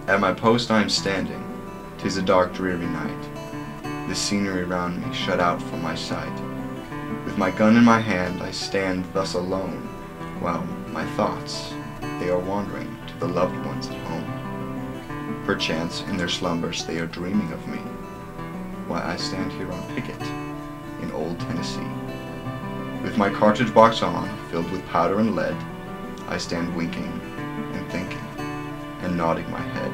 At my post I am standing, 'tis a dark dreary night, the scenery round me shut out from my sight. With my gun in my hand I stand thus alone, while my thoughts, they are wandering to the loved ones at home. Perchance in their slumbers they are dreaming of me, while I stand here on picket in old Tennessee. With my cartridge box on, filled with powder and lead, I stand winking and thinking and nodding my head.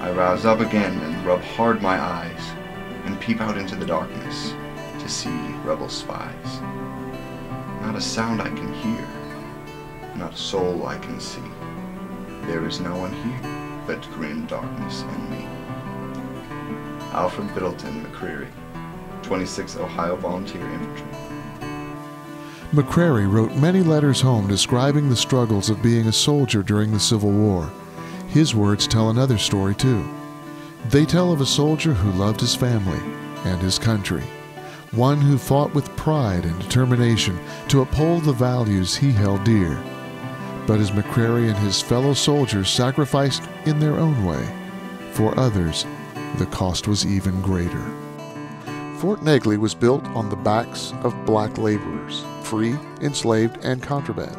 I rouse up again and rub hard my eyes and peep out into the darkness to see rebel spies. Not a sound I can hear, not a soul I can see. There is no one here but grim darkness and me. Alfred Biddleton McCreary, 26th Ohio Volunteer Infantry. McCreary wrote many letters home describing the struggles of being a soldier during the Civil War. His words tell another story too. They tell of a soldier who loved his family and his country, one who fought with pride and determination to uphold the values he held dear. But as McCreary and his fellow soldiers sacrificed in their own way, for others, the cost was even greater. Fort Negley was built on the backs of black laborers, free, enslaved, and contraband.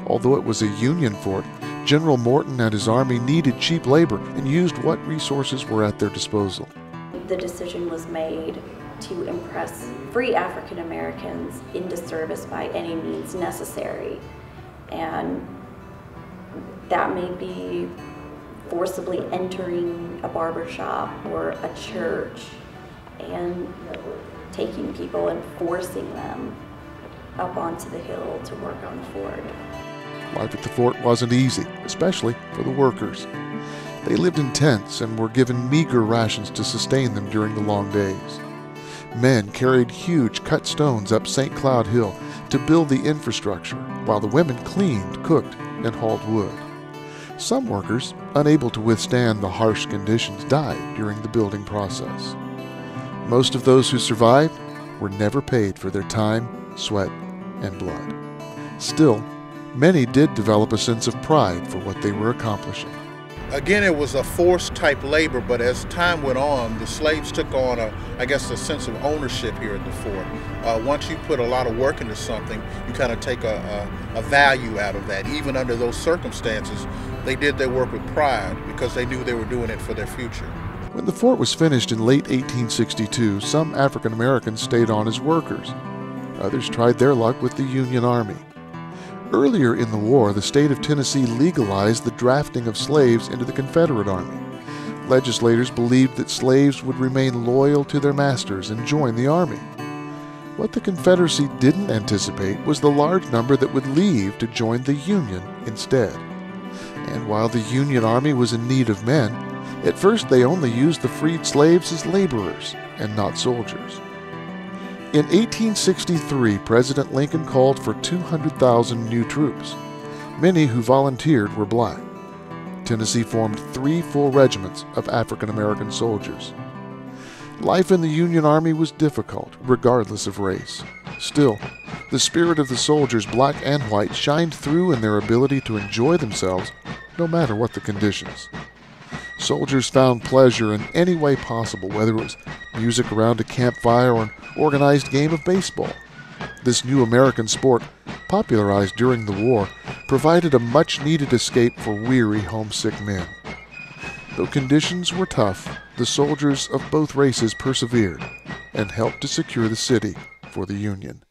Although it was a Union fort, General Morton and his army needed cheap labor and used what resources were at their disposal. The decision was made to impress free African Americans into service by any means necessary. And that may be forcibly entering a barber shop or a church and taking people and forcing them up onto the hill to work on the fort. Life at the fort wasn't easy, especially for the workers. They lived in tents and were given meager rations to sustain them during the long days. Men carried huge cut stones up St. Cloud Hill to build the infrastructure, while the women cleaned, cooked, and hauled wood. Some workers, unable to withstand the harsh conditions, died during the building process. Most of those who survived were never paid for their time, sweat, and blood. Still, many did develop a sense of pride for what they were accomplishing. Again, it was a forced type labor, but as time went on, the slaves took on a sense of ownership here at the fort. Once you put a lot of work into something, you kind of take a value out of that. Even under those circumstances, they did their work with pride because they knew they were doing it for their future. When the fort was finished in late 1862, some African Americans stayed on as workers. Others tried their luck with the Union Army. Earlier in the war, the state of Tennessee legalized the drafting of slaves into the Confederate Army. Legislators believed that slaves would remain loyal to their masters and join the Army. What the Confederacy didn't anticipate was the large number that would leave to join the Union instead. And while the Union Army was in need of men, at first they only used the freed slaves as laborers and not soldiers. In 1863, President Lincoln called for 200,000 new troops. Many who volunteered were black. Tennessee formed 3 full regiments of African American soldiers. Life in the Union Army was difficult, regardless of race. Still, the spirit of the soldiers, black and white, shined through in their ability to enjoy themselves, no matter what the conditions. Soldiers found pleasure in any way possible, whether it was music around a campfire or an organized game of baseball. This new American sport, popularized during the war, provided a much-needed escape for weary, homesick men. Though conditions were tough, the soldiers of both races persevered and helped to secure the city for the Union.